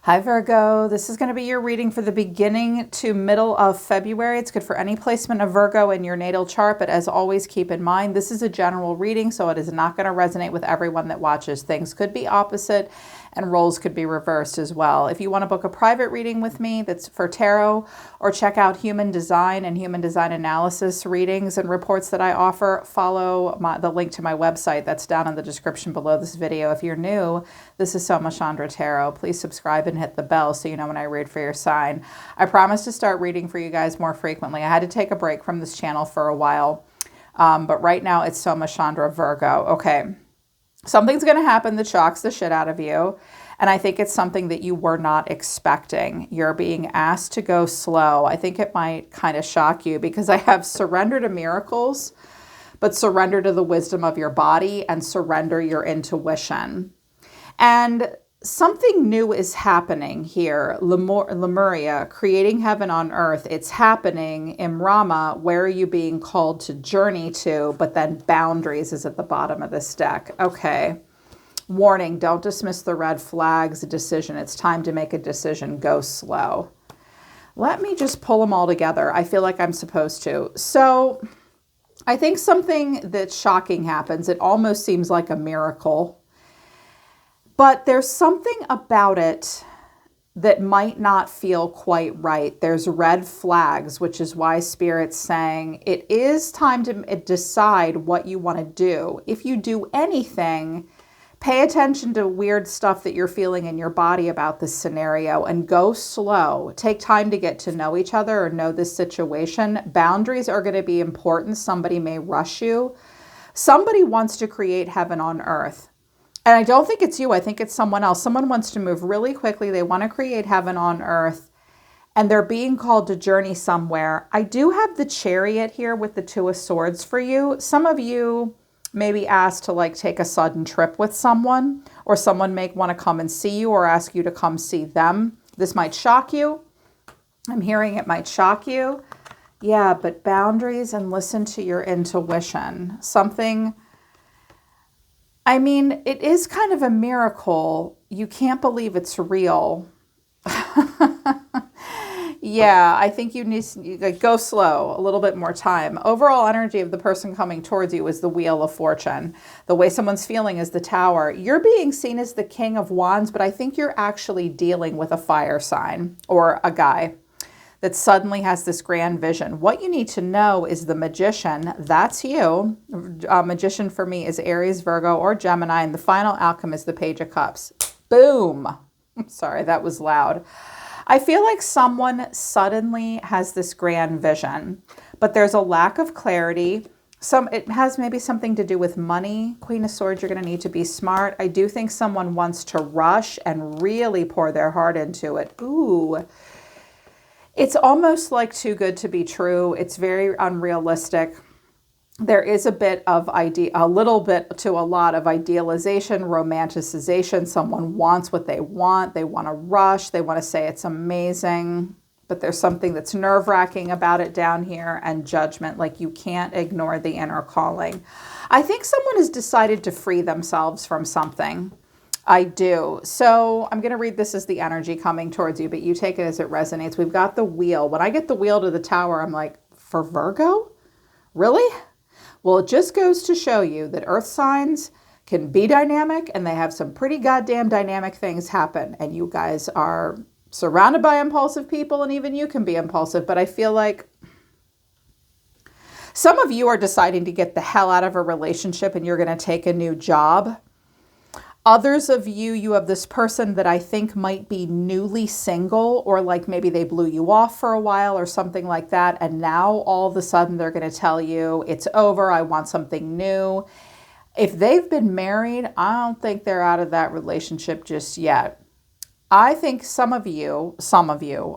Hi Virgo, this is going to be your reading for the beginning to middle of February. It's good for any placement of Virgo in your natal chart, but as always, keep in mind, this is a general reading, so it is not going to resonate with everyone that watches. Things could be opposite and roles could be reversed as well. If you want to book a private reading with me that's for tarot, or check out human design and human design analysis readings and reports that I offer, follow the link to my website that's down in the description below this video. If you're new, this is Soma Chandra Tarot. Please subscribe and hit the bell so you know when I read for your sign. I promise to start reading for you guys more frequently. I had to take a break from this channel for a while, but right now it's Soma Chandra Virgo. Okay, something's going to happen that shocks the shit out of you, and I think it's something that you were not expecting. You're being asked to go slow. I think it might kind of shock you because I have surrender to miracles, but surrender to the wisdom of your body and surrender your intuition. And something new is happening here. Lemuria, creating heaven on earth. It's happening. Imrama, where are you being called to journey to? But then boundaries is at the bottom of this deck. Okay. Warning, don't dismiss the red flags. A decision. It's time to make a decision. Go slow. Let me just pull them all together. I feel like I'm supposed to. So I think something that's shocking happens. It almost seems like a miracle. But there's something about it that might not feel quite right. There's red flags, which is why Spirit's saying it is time to decide what you want to do. If you do anything, pay attention to weird stuff that you're feeling in your body about this scenario and go slow. Take time to get to know each other or know this situation. Boundaries are going to be important. Somebody may rush you. Somebody wants to create heaven on earth. And I don't think it's you. I think it's someone else. Someone wants to move really quickly. They want to create heaven on earth, and they're being called to journey somewhere. I do have the Chariot here with the Two of Swords for you. Some of you may be asked to take a sudden trip with someone, or someone may want to come and see you or ask you to come see them. This might shock you. I'm hearing it might shock you. Yeah, but boundaries and listen to your intuition. I mean, it is kind of a miracle. You can't believe it's real. Yeah, I think you need to go slow, a little bit more time. Overall energy of the person coming towards you is the Wheel of Fortune. The way someone's feeling is the Tower. You're being seen as the King of Wands, but I think you're actually dealing with a fire sign or a guy that suddenly has this grand vision. What you need to know is the Magician. That's you. Magician for me is Aries, Virgo, or Gemini. And the final outcome is the Page of Cups. Boom. I'm sorry, that was loud. I feel like someone suddenly has this grand vision, but there's a lack of clarity. It has maybe something to do with money. Queen of Swords, you're going to need to be smart. I do think someone wants to rush and really pour their heart into it. Ooh. It's almost like too good to be true. It's very unrealistic. There is a little bit to a lot of idealization, romanticization. Someone wants what they want. They want to rush. They want to say it's amazing. But there's something that's nerve-wracking about it down here, and judgment, like you can't ignore the inner calling. I think someone has decided to free themselves from something. I do. So I'm going to read this as the energy coming towards you, but you take it as it resonates. We've got the Wheel. When I get the Wheel to the Tower, I'm like, for Virgo? Really? Well, it just goes to show you that earth signs can be dynamic, and they have some pretty goddamn dynamic things happen. And you guys are surrounded by impulsive people, and even you can be impulsive. But I feel like some of you are deciding to get the hell out of a relationship and you're going to take a new job. Others of you, you have this person that I think might be newly single, or like maybe they blew you off for a while or something like that. And now all of a sudden they're going to tell you it's over. I want something new. If they've been married, I don't think they're out of that relationship just yet. I think some of you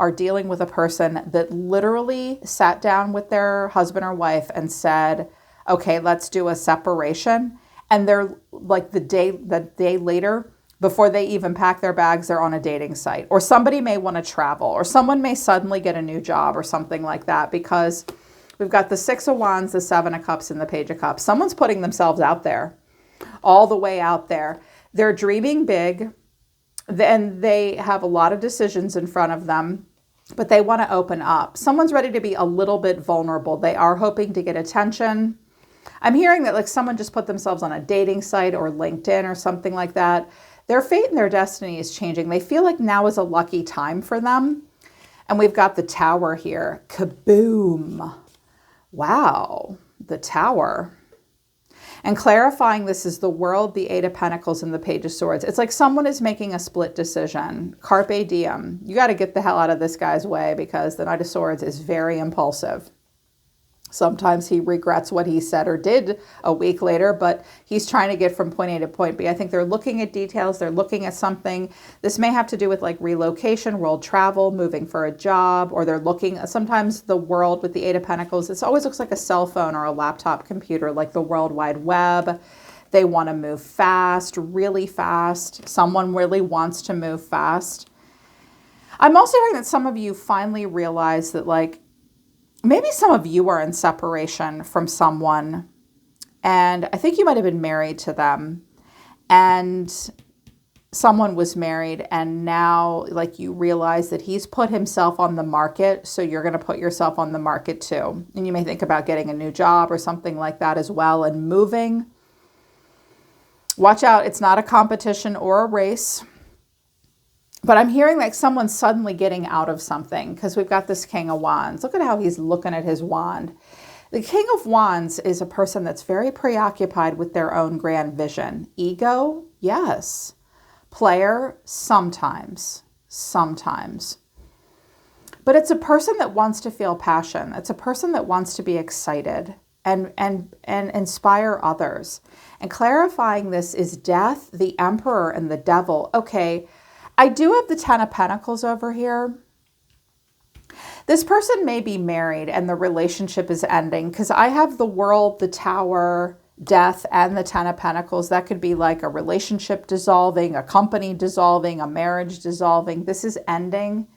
are dealing with a person that literally sat down with their husband or wife and said, okay, let's do a separation. And they're like the day later, before they even pack their bags, they're on a dating site. Or somebody may want to travel, or someone may suddenly get a new job or something like that, because we've got the Six of Wands, the Seven of Cups, and the Page of Cups. Someone's putting themselves out there, all the way out there. They're dreaming big. Then they have a lot of decisions in front of them, but they want to open up. Someone's ready to be a little bit vulnerable. They are hoping to get attention. I'm hearing that like someone just put themselves on a dating site or LinkedIn or something like that. Their fate and their destiny is changing. They feel like now is a lucky time for them. And we've got the Tower here. Kaboom. Wow. The Tower. And clarifying this is the World, the Eight of Pentacles, and the Page of Swords. It's like someone is making a split decision. Carpe diem. You got to get the hell out of this guy's way because the Knight of Swords is very impulsive. Sometimes he regrets what he said or did a week later, but he's trying to get from point A to point B. I think they're looking at details. They're looking at something. This may have to do with like relocation, world travel, moving for a job, or they're looking at sometimes the world with the Eight of Pentacles. It always looks like a cell phone or a laptop computer, like the World Wide Web. They want to move fast, really fast. Someone really wants to move fast. I'm also hearing that some of you finally realize that like, maybe some of you are in separation from someone, and I think you might have been married to them, and someone was married, and now like you realize that he's put himself on the market, so you're going to put yourself on the market too. And you may think about getting a new job or something like that as well and moving. Watch out, it's not a competition or a race. But I'm hearing like someone's suddenly getting out of something because we've got this King of Wands. Look at how he's looking at his wand. The King of Wands is a person that's very preoccupied with their own grand vision. Ego, yes. Player, sometimes. Sometimes. But it's a person that wants to feel passion. It's a person that wants to be excited and inspire others. And clarifying this is Death, the Emperor, and the Devil. Okay. I do have the Ten of Pentacles over here. This person may be married and the relationship is ending because I have the World, the Tower, Death, and the Ten of Pentacles. That could be like a relationship dissolving, a company dissolving, a marriage dissolving. This is ending.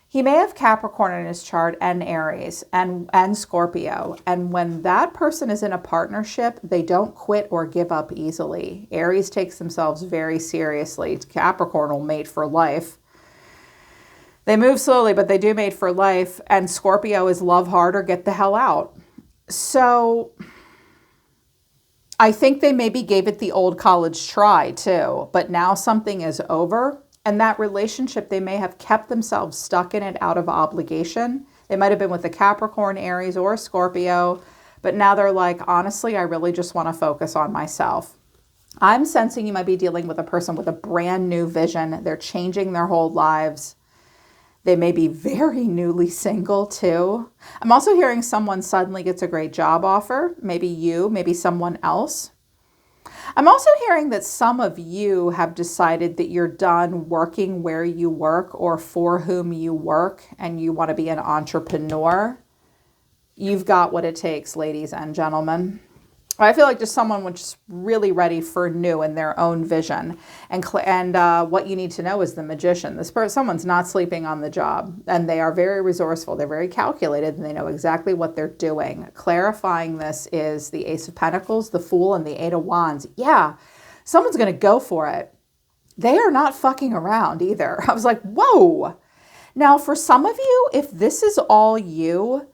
He may have Capricorn in his chart and Aries and Scorpio. And when that person is in a partnership, they don't quit or give up easily. Aries takes themselves very seriously. Capricorn will mate for life. They move slowly, but they do mate for life. And Scorpio is love hard or get the hell out. So I think they maybe gave it the old college try too. But now something is over. And that relationship, they may have kept themselves stuck in it out of obligation. They might have been with a Capricorn, Aries, or a Scorpio, but now they're like, honestly, I really just want to focus on myself. I'm sensing you might be dealing with a person with a brand new vision. They're changing their whole lives. They may be very newly single too. I'm also hearing someone suddenly gets a great job offer. Maybe you, maybe someone else. I'm also hearing that some of you have decided that you're done working where you work or for whom you work and you want to be an entrepreneur. You've got what it takes, ladies and gentlemen. I feel like just someone was just really ready for new in their own vision. And what you need to know is the Magician. Someone's not sleeping on the job, and they are very resourceful. They're very calculated, and they know exactly what they're doing. Clarifying this is the Ace of Pentacles, the Fool, and the Eight of Wands. Yeah, someone's going to go for it. They are not fucking around either. I was like, whoa. Now, for some of you, if this is all you,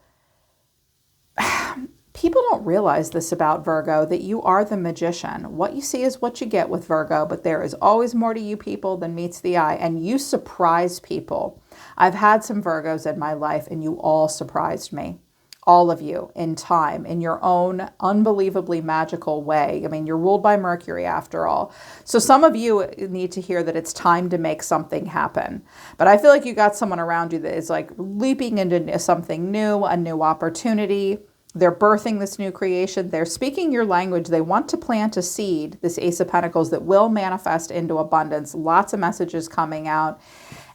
people don't realize this about Virgo, that you are the magician. What you see is what you get with Virgo, but there is always more to you people than meets the eye, and you surprise people. I've had some Virgos in my life, and you all surprised me. All of you, in time, in your own unbelievably magical way. I mean, you're ruled by Mercury after all. So some of you need to hear that it's time to make something happen. But I feel like you got someone around you that is like leaping into something new, a new opportunity. They're birthing this new creation. They're speaking your language. They want to plant a seed, this Ace of Pentacles, that will manifest into abundance. Lots of messages coming out.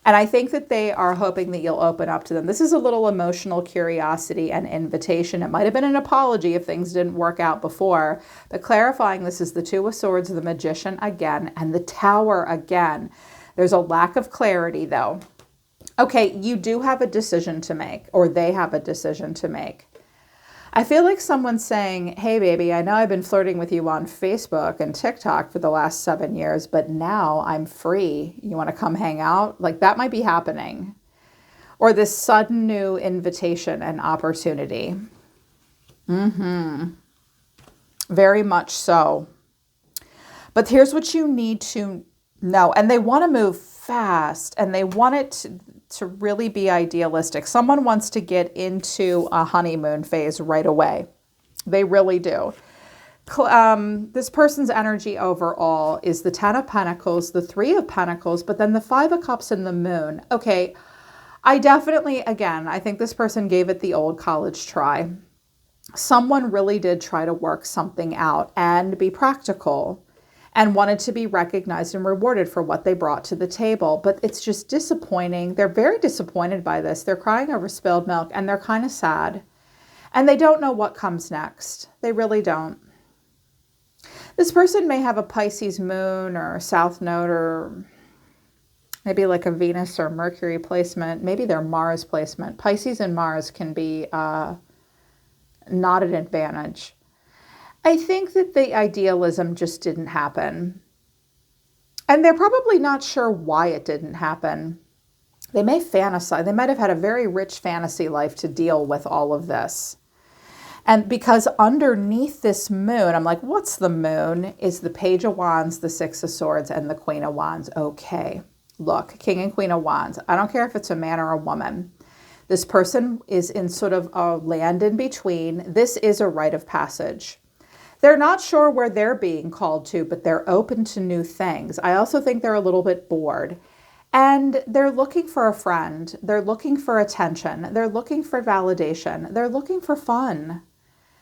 And I think that they are hoping that you'll open up to them. This is a little emotional curiosity and invitation. It might have been an apology if things didn't work out before. But clarifying this is the Two of Swords, the Magician again, and the Tower again. There's a lack of clarity though. Okay, you do have a decision to make, or they have a decision to make. I feel like someone's saying, hey, baby, I know I've been flirting with you on Facebook and TikTok for the last 7 years, but now I'm free. You want to come hang out? Like that might be happening. Or this sudden new invitation and opportunity. Very much so. But here's what you need to know. And they want to move fast and they want it to really be idealistic. Someone wants to get into a honeymoon phase right away. They really do. This person's energy overall is the 10 of Pentacles, the 3 of Pentacles, but then the 5 of Cups and the Moon. Okay, I definitely, again, I think this person gave it the old college try. Someone really did try to work something out and be practical and wanted to be recognized and rewarded for what they brought to the table. But it's just disappointing. They're very disappointed by this. They're crying over spilled milk and they're kind of sad. And they don't know what comes next. They really don't. This person may have a Pisces moon or a South Node or maybe like a Venus or Mercury placement. Maybe their Mars placement. Pisces and Mars can be not an advantage. I think that the idealism just didn't happen. And they're probably not sure why it didn't happen. They may fantasize. They might have had a very rich fantasy life to deal with all of this. And because underneath this moon, I'm like, what's the moon? Is the Page of Wands, the 6 of Swords, and the Queen of Wands. Okay, look, King and Queen of Wands. I don't care if it's a man or a woman. This person is in sort of a land in between. This is a rite of passage. They're not sure where they're being called to, but they're open to new things. I also think they're a little bit bored. And they're looking for a friend. They're looking for attention. They're looking for validation. They're looking for fun.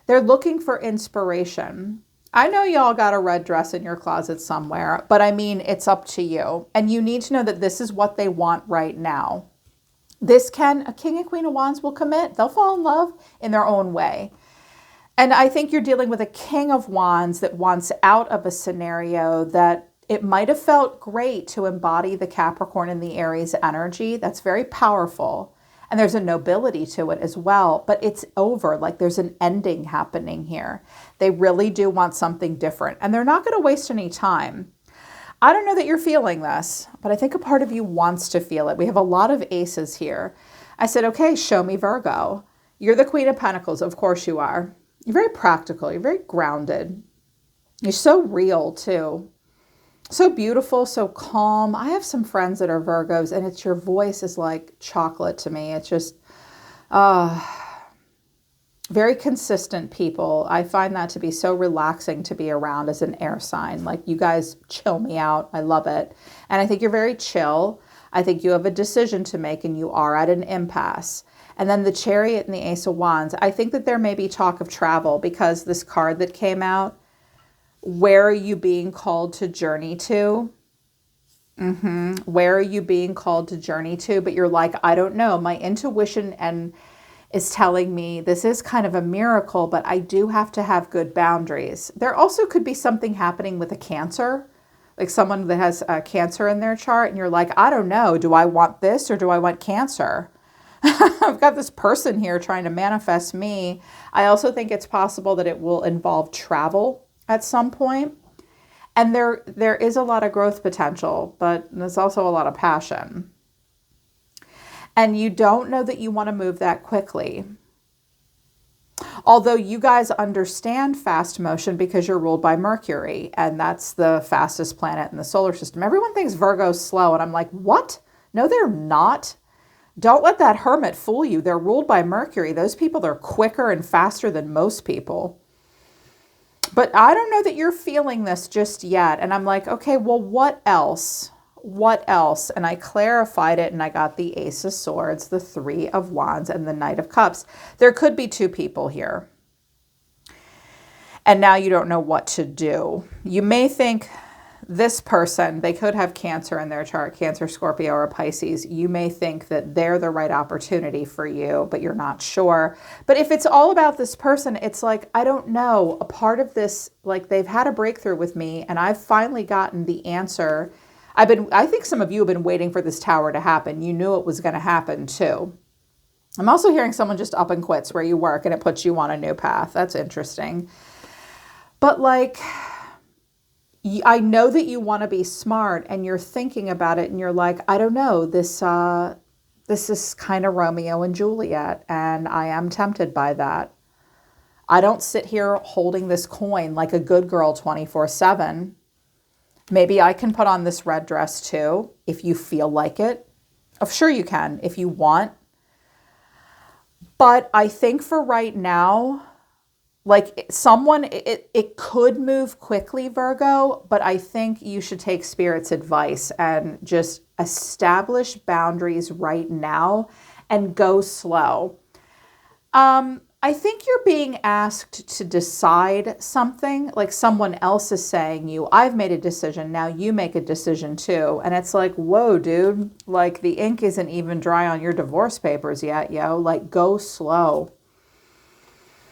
They're looking for inspiration. I know y'all got a red dress in your closet somewhere, but I mean, it's up to you. And you need to know that this is what they want right now. A King and Queen of Wands will commit. They'll fall in love in their own way. And I think you're dealing with a King of Wands that wants out of a scenario that it might have felt great to embody the Capricorn and the Aries energy. That's very powerful. And there's a nobility to it as well, but it's over. Like there's an ending happening here. They really do want something different and they're not going to waste any time. I don't know that you're feeling this, but I think a part of you wants to feel it. We have a lot of aces here. I said, okay, show me Virgo. You're the Queen of Pentacles. Of course you are. You're very practical. You're very grounded. You're so real too. So beautiful, so calm. I have some friends that are Virgos and your voice is like chocolate to me. It's just very consistent people. I find that to be so relaxing to be around as an air sign. Like you guys chill me out. I love it. And I think you're very chill. I think you have a decision to make and you are at an impasse. And then the Chariot and the Ace of Wands. I think that there may be talk of travel because this card that came out, where are you being called to journey to? Where are you being called to journey to? But you're like, I don't know. My intuition is telling me this is kind of a miracle, but I do have to have good boundaries. There also could be something happening with a Cancer, like someone that has a Cancer in their chart. And you're like, I don't know. Do I want this or do I want Cancer? I've got this person here trying to manifest me. I also think it's possible that it will involve travel at some point. And there is a lot of growth potential, but there's also a lot of passion. And you don't know that you want to move that quickly. Although you guys understand fast motion because you're ruled by Mercury, and that's the fastest planet in the solar system. Everyone thinks Virgo's slow, and I'm like, what? No, they're not. Don't let that hermit fool you. They're ruled by Mercury. Those people are quicker and faster than most people. But I don't know that you're feeling this just yet. And I'm like, okay, well, what else? What else? And I clarified it and I got the Ace of Swords, the 3 of Wands, and the Knight of Cups. There could be 2 people here. And now you don't know what to do. You may think this person, they could have Cancer in their chart, Cancer, Scorpio, or Pisces. You may think that they're the right opportunity for you, but you're not sure. But if it's all about this person, it's like, I don't know. A part of this, like they've had a breakthrough with me and I've finally gotten the answer. I think some of you have been waiting for this tower to happen. You knew it was going to happen too. I'm also hearing someone just up and quits where you work and it puts you on a new path. That's interesting. But like, I know that you want to be smart and you're thinking about it and you're like, I don't know, this is kind of Romeo and Juliet, and I am tempted by that. I don't sit here holding this coin like a good girl 24/7. Maybe I can put on this red dress too, if you feel like it. Oh, sure you can, if you want. But I think for right now, like it could move quickly, Virgo, but I think you should take Spirit's advice and just establish boundaries right now and go slow. I think you're being asked to decide something, like someone else is saying I've made a decision, now you make a decision too. And it's like, whoa, dude, like the ink isn't even dry on your divorce papers yet, yo. Like, go slow.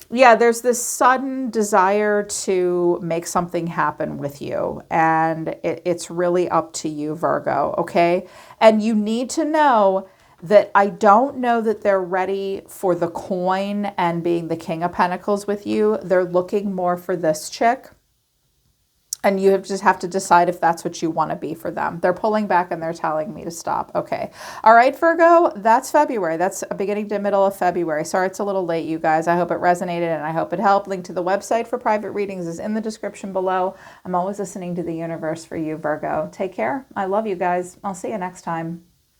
Yeah, there's this sudden desire to make something happen with you, and it's really up to you, Virgo, okay? And you need to know that I don't know that they're ready for the coin and being the King of Pentacles with you. They're looking more for this chick. And you just have to decide if that's what you want to be for them. They're pulling back and they're telling me to stop. Okay. All right, Virgo, that's February. That's beginning to middle of February. Sorry it's a little late, you guys. I hope it resonated and I hope it helped. Link to the website for private readings is in the description below. I'm always listening to the universe for you, Virgo. Take care. I love you guys. I'll see you next time.